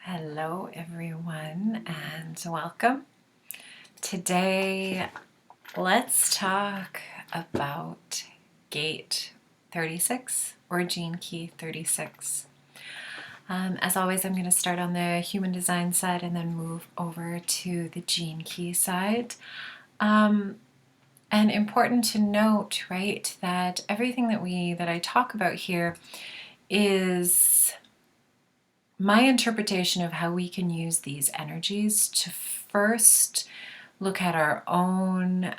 Hello everyone and welcome. Today let's talk about gate 36 or gene key 36. As always, I'm going to start on the human design side and then move over to the gene key side. And important to note, right, that everything that I talk about here is my interpretation of how we can use these energies to first look at our own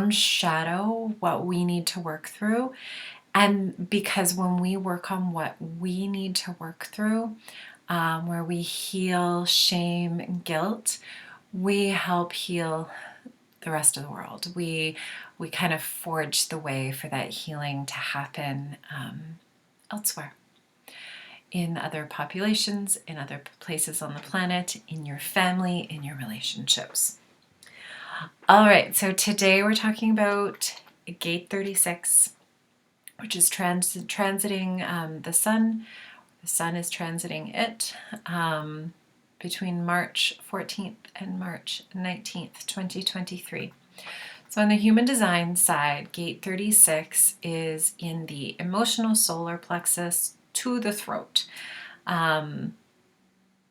shadow, what we need to work through. And because when we work on what we need to work through, where we heal shame and guilt, we help heal the rest of the world. We kind of forge the way for that healing to happen elsewhere. In other populations, in other places on the planet, in your family, in your relationships. All right, so today we're talking about gate 36, which is transiting the sun. The sun is transiting it between March 14th and March 19th, 2023. So on the human design side, gate 36 is in the emotional solar plexus to the throat. And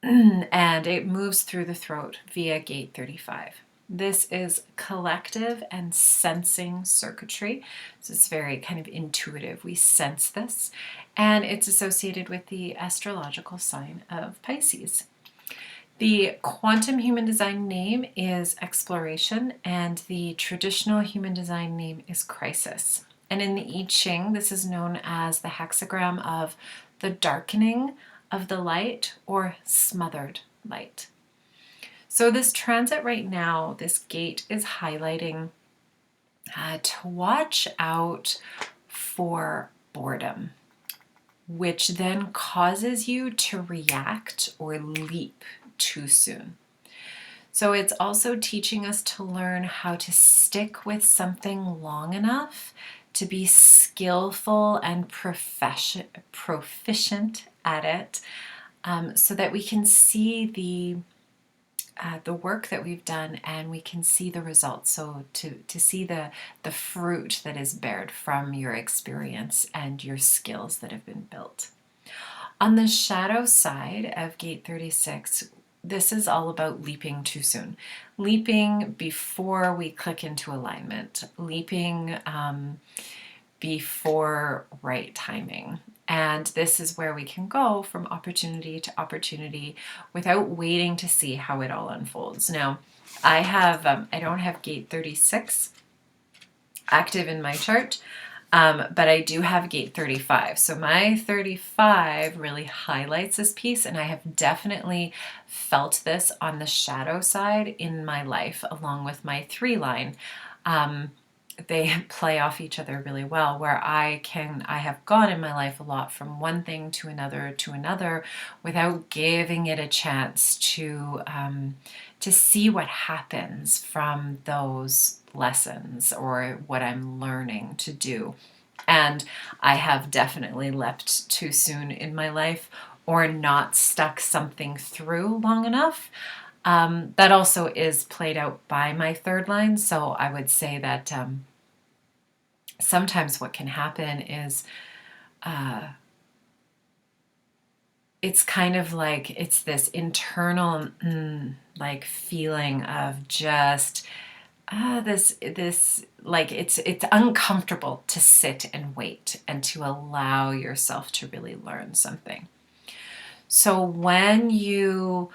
it moves through the throat via gate 35. This is collective and sensing circuitry. So it's very kind of intuitive. We sense this. And it's associated with the astrological sign of Pisces. The quantum human design name is exploration, and the traditional human design name is crisis. And in the I Ching, this is known as the hexagram of the darkening of the light or smothered light. So this transit right now, this gate is highlighting to watch out for boredom, which then causes you to react or leap too soon. So it's also teaching us to learn how to stick with something long enough to be skillful and proficient at it, so that we can see the work that we've done and we can see the results. So to see the fruit that is bared from your experience and your skills that have been built. On the shadow side of gate 36, this is all about leaping too soon. Leaping before we click into alignment. Leaping before right timing. And this is where we can go from opportunity to opportunity without waiting to see how it all unfolds. Now, I don't have gate 36 active in my chart, but I do have gate 35. So my 35 really highlights this piece, and I have definitely felt this on the shadow side in my life, along with my 3 line. They play off each other really well, where I have gone in my life a lot from one thing to another without giving it a chance to see what happens from those lessons or what I'm learning to do. And I have definitely leapt too soon in my life or not stuck something through long enough. That also is played out by my 3rd line. So I would say that sometimes what can happen is it's kind of like it's this internal like feeling of just this like it's uncomfortable to sit and wait and to allow yourself to really learn something. So when you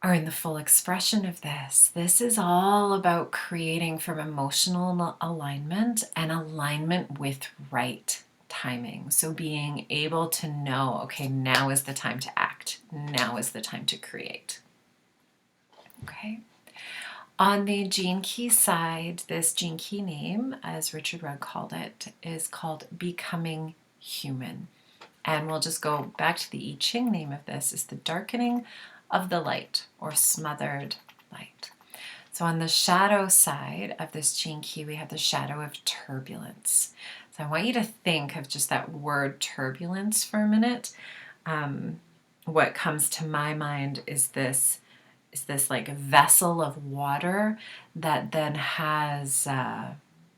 are in the full expression of this is all about creating from emotional alignment and alignment with right timing. So being able to know, okay, now is the time to act. Now is the time to create. Okay. On the gene key side, this gene key name, as Richard Rudd called it, is called Becoming Human. And we'll just go back to the I Ching name of this is the darkening of the light or smothered light. So on the shadow side of this gene key, we have the shadow of turbulence. So I want you to think of just that word turbulence for a minute. what comes to my mind is this like vessel of water that then has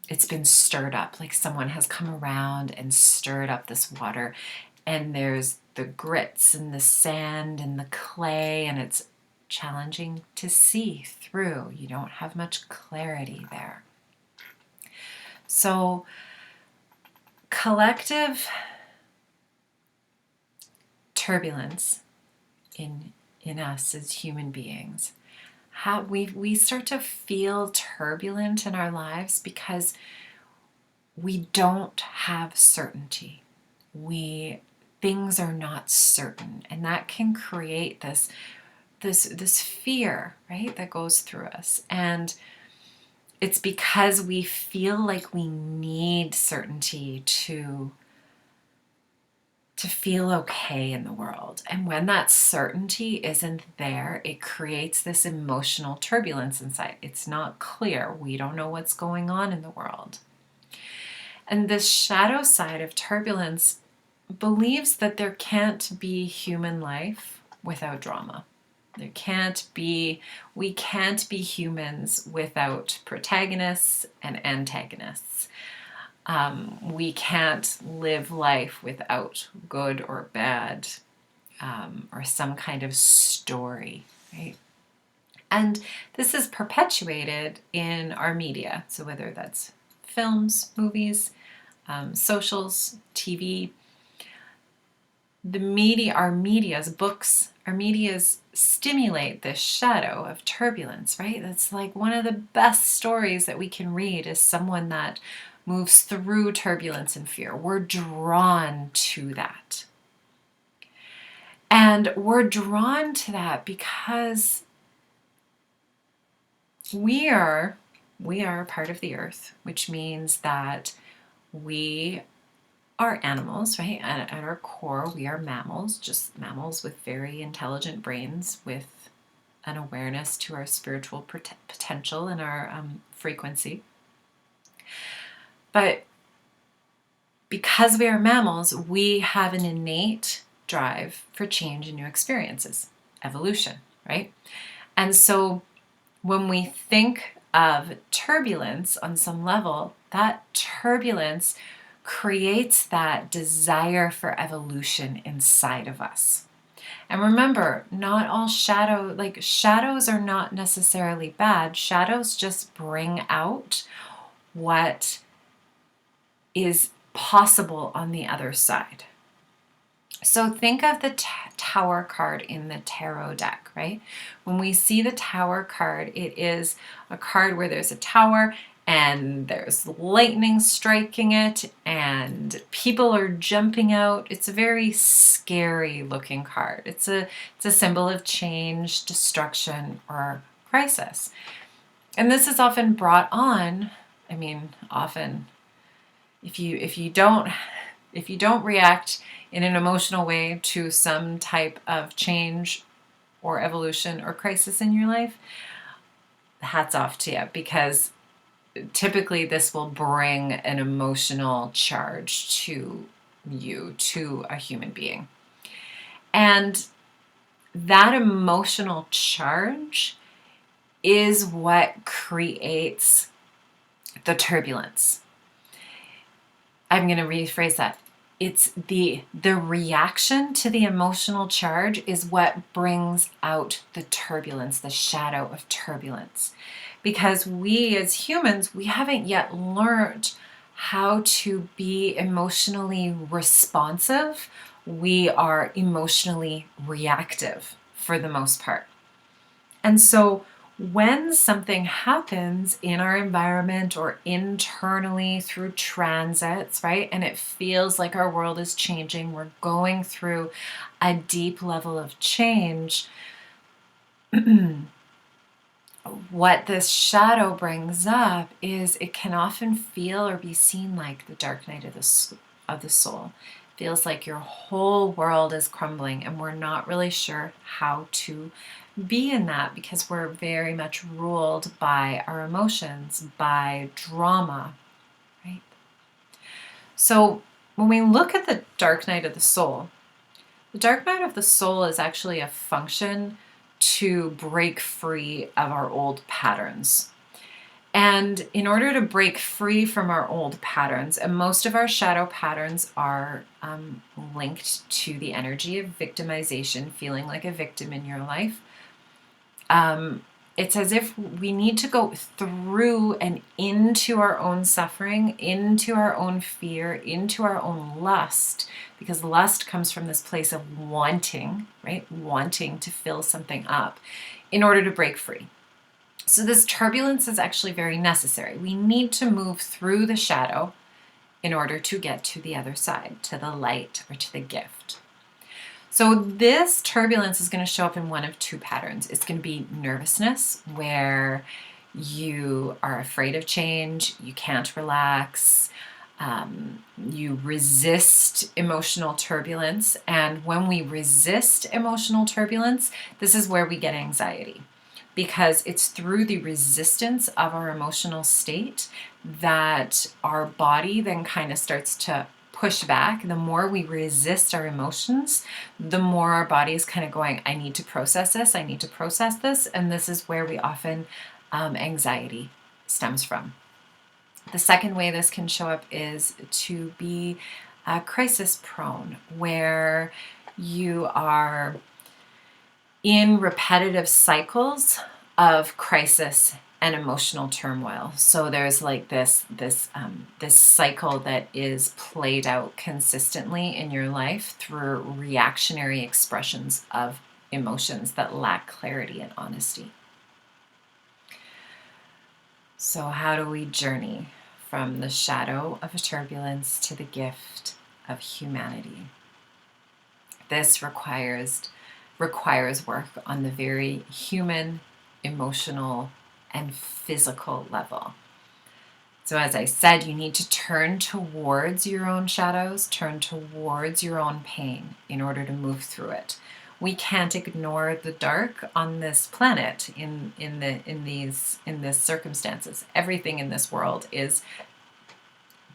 it's been stirred up, like someone has come around and stirred up this water, and there's the grits and the sand and the clay, and it's challenging to see through. You don't have much clarity there. So collective turbulence in us as human beings, how we start to feel turbulent in our lives because we don't have certainty. Things are not certain, and that can create this fear, right, that goes through us. And it's because we feel like we need certainty to feel okay in the world. And when that certainty isn't there, it creates this emotional turbulence inside. It's not clear. We don't know what's going on in the world. And this shadow side of turbulence believes that there can't be human life without drama. We can't be humans without protagonists and antagonists. We can't live life without good or bad, or some kind of story, right? And this is perpetuated in our media. So whether that's films, movies, socials, TV, the media, our media's books, our media's stimulate this shadow of turbulence, right? That's like one of the best stories that we can read is someone that moves through turbulence and fear. We're drawn to that. And we're drawn to that because we are part of the earth, which means that we are animals, right? At our core, we are mammals, just mammals with very intelligent brains, with an awareness to our spiritual potential and our frequency. But because we are mammals, we have an innate drive for change and new experiences, evolution, right? And so when we think of turbulence on some level, that turbulence creates that desire for evolution inside of us. And remember, not all shadows are not necessarily bad. Shadows just bring out what is possible on the other side. So think of the Tower card in the tarot deck, right? When we see the Tower card, it is a card where there's a tower and there's lightning striking it and people are jumping out. It's a very scary looking card. It's a symbol of change, destruction, or crisis. And this is often brought on, often if you don't react in an emotional way to some type of change or evolution or crisis in your life, hats off to you, because typically this will bring an emotional charge to you, to a human being. And that emotional charge is what creates the turbulence. I'm going to rephrase that. It's the reaction to the emotional charge is what brings out the turbulence, the shadow of turbulence. Because we as humans, we haven't yet learned how to be emotionally responsive. We are emotionally reactive for the most part. And so when something happens in our environment or internally through transits, right, and it feels like our world is changing, we're going through a deep level of change, what this shadow brings up is it can often feel or be seen like the dark night of the soul. It feels like your whole world is crumbling and we're not really sure how to be in that because we're very much ruled by our emotions, by drama, right? So when we look at the dark night of the soul, The dark night of the soul is actually a function to break free of our old patterns. And in order to break free from our old patterns, and most of our shadow patterns are linked to the energy of victimization, feeling like a victim in your life. It's as if we need to go through and into our own suffering, into our own fear, into our own lust, because lust comes from this place of wanting, right? Wanting to fill something up in order to break free. So this turbulence is actually very necessary. We need to move through the shadow in order to get to the other side, to the light or to the gift. So this turbulence is going to show up in one of two patterns. It's going to be nervousness, where you are afraid of change, you can't relax, you resist emotional turbulence. And when we resist emotional turbulence, this is where we get anxiety, because it's through the resistance of our emotional state that our body then kind of starts to push back. The more we resist our emotions, the more our body is kind of going, I need to process this, I need to process this. And this is where we often anxiety stems from. The second way this can show up is to be crisis prone, where you are in repetitive cycles of crisis and emotional turmoil. So there's like this cycle that is played out consistently in your life through reactionary expressions of emotions that lack clarity and honesty. So how do we journey from the shadow of turbulence to the gift of humanity? This requires work on the very human, emotional, and physical level. So as I said, you need to turn towards your own shadows, turn towards your own pain in order to move through it. We can't ignore the dark on this planet in these circumstances. Everything in this world is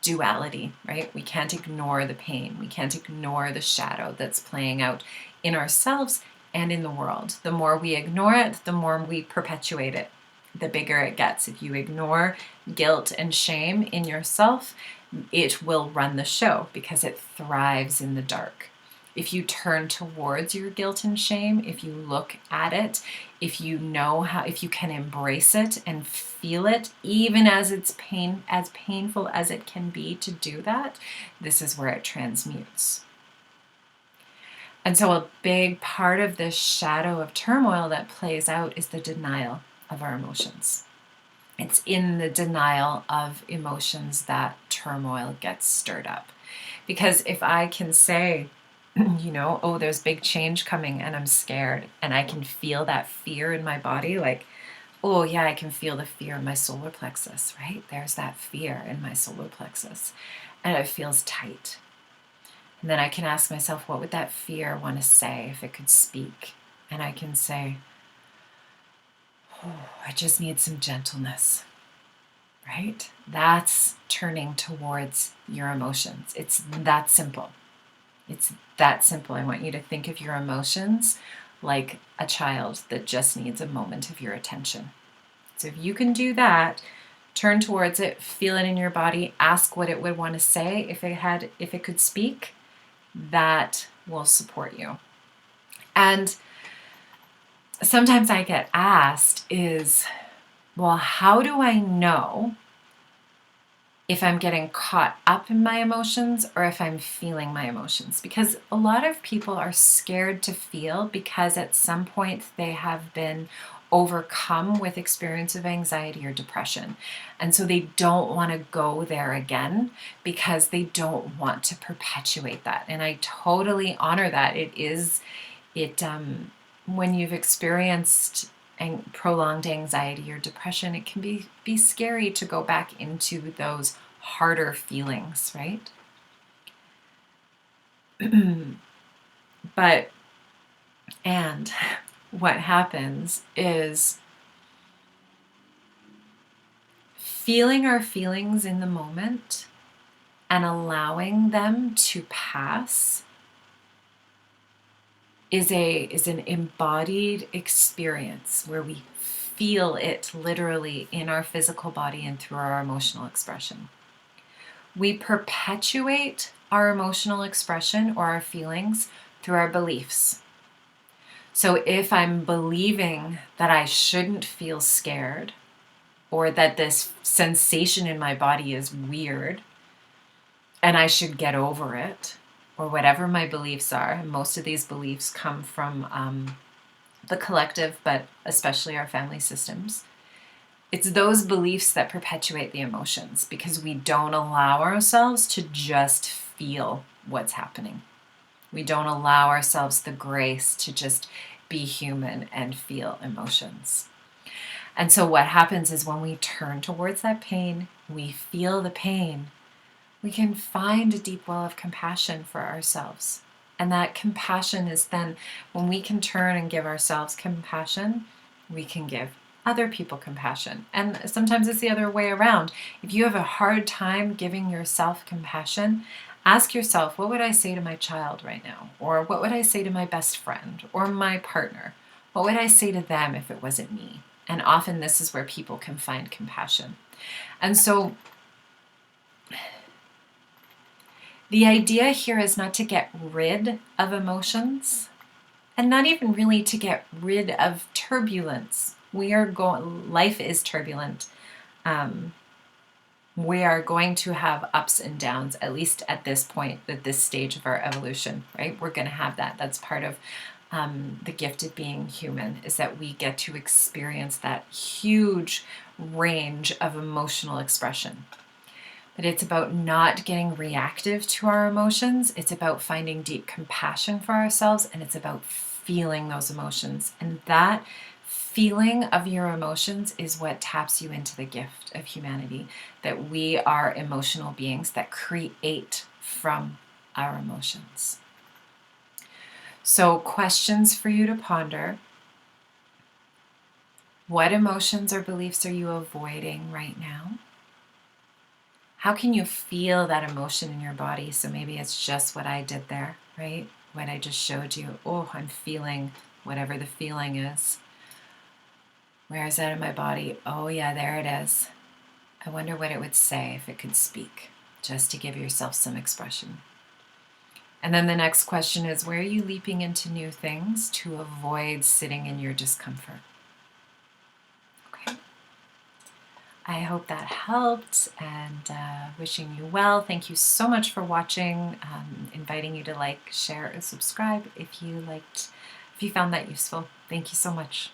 duality, right? We can't ignore the pain. We can't ignore the shadow that's playing out in ourselves and in the world. The more we ignore it, the more we perpetuate it, the bigger it gets. If you ignore guilt and shame in yourself, it will run the show because it thrives in the dark. If you turn towards your guilt and shame, if you look at it, if you know how, if you can embrace it and feel it, even as it's as painful as it can be to do that, this is where it transmutes. And so a big part of this shadow of turmoil that plays out is the denial of our emotions. It's in the denial of emotions that turmoil gets stirred up. Because if I can say, oh, there's big change coming and I'm scared, and I can feel that fear in my body, like, oh yeah, I can feel the fear in my solar plexus, right? There's that fear in my solar plexus, and it feels tight. And then I can ask myself, what would that fear want to say if it could speak? And I can say, oh, I just need some gentleness, right? That's turning towards your emotions. It's that simple. It's that simple. I want you to think of your emotions like a child that just needs a moment of your attention. So if you can do that, turn towards it, feel it in your body, ask what it would want to say if it could speak, that will support you. And sometimes I get asked is, well, how do I know if I'm getting caught up in my emotions or if I'm feeling my emotions? Because a lot of people are scared to feel because at some point they have been overcome with experience of anxiety or depression. And so they don't want to go there again because they don't want to perpetuate that. And I totally honor that. When you've experienced prolonged anxiety or depression, it can be scary to go back into those harder feelings, right? And what happens is feeling our feelings in the moment and allowing them to pass is an embodied experience where we feel it literally in our physical body and through our emotional expression. We perpetuate our emotional expression or our feelings through our beliefs. So if I'm believing that I shouldn't feel scared, or that this sensation in my body is weird and I should get over it, or whatever my beliefs are, and most of these beliefs come from the collective, but especially our family systems. It's those beliefs that perpetuate the emotions because we don't allow ourselves to just feel what's happening. We don't allow ourselves the grace to just be human and feel emotions. And so what happens is when we turn towards that pain, we feel the pain, we can find a deep well of compassion for ourselves. And that compassion is then, when we can turn and give ourselves compassion, we can give other people compassion. And sometimes it's the other way around. If you have a hard time giving yourself compassion, ask yourself, what would I say to my child right now? Or what would I say to my best friend or my partner? What would I say to them if it wasn't me? And often this is where people can find compassion. And so the idea here is not to get rid of emotions and not even really to get rid of turbulence. Life is turbulent. We are going to have ups and downs, at least at this point, at this stage of our evolution, right? We're going to have that. That's part of the gift of being human, is that we get to experience that huge range of emotional expression. But it's about not getting reactive to our emotions. It's about finding deep compassion for ourselves, and it's about feeling those emotions. And that feeling of your emotions is what taps you into the gift of humanity, that we are emotional beings that create from our emotions. So, questions for you to ponder. What emotions or beliefs are you avoiding right now? How can you feel that emotion in your body? So maybe it's just what I did there, right? What I just showed you. Oh, I'm feeling whatever the feeling is. Where is that in my body? Oh yeah, there it is. I wonder what it would say if it could speak, just to give yourself some expression. And then the next question is, where are you leaping into new things to avoid sitting in your discomfort? Okay. I hope that helped, and wishing you well. Thank you so much for watching. Inviting you to like, share, and subscribe if you found that useful. Thank you so much.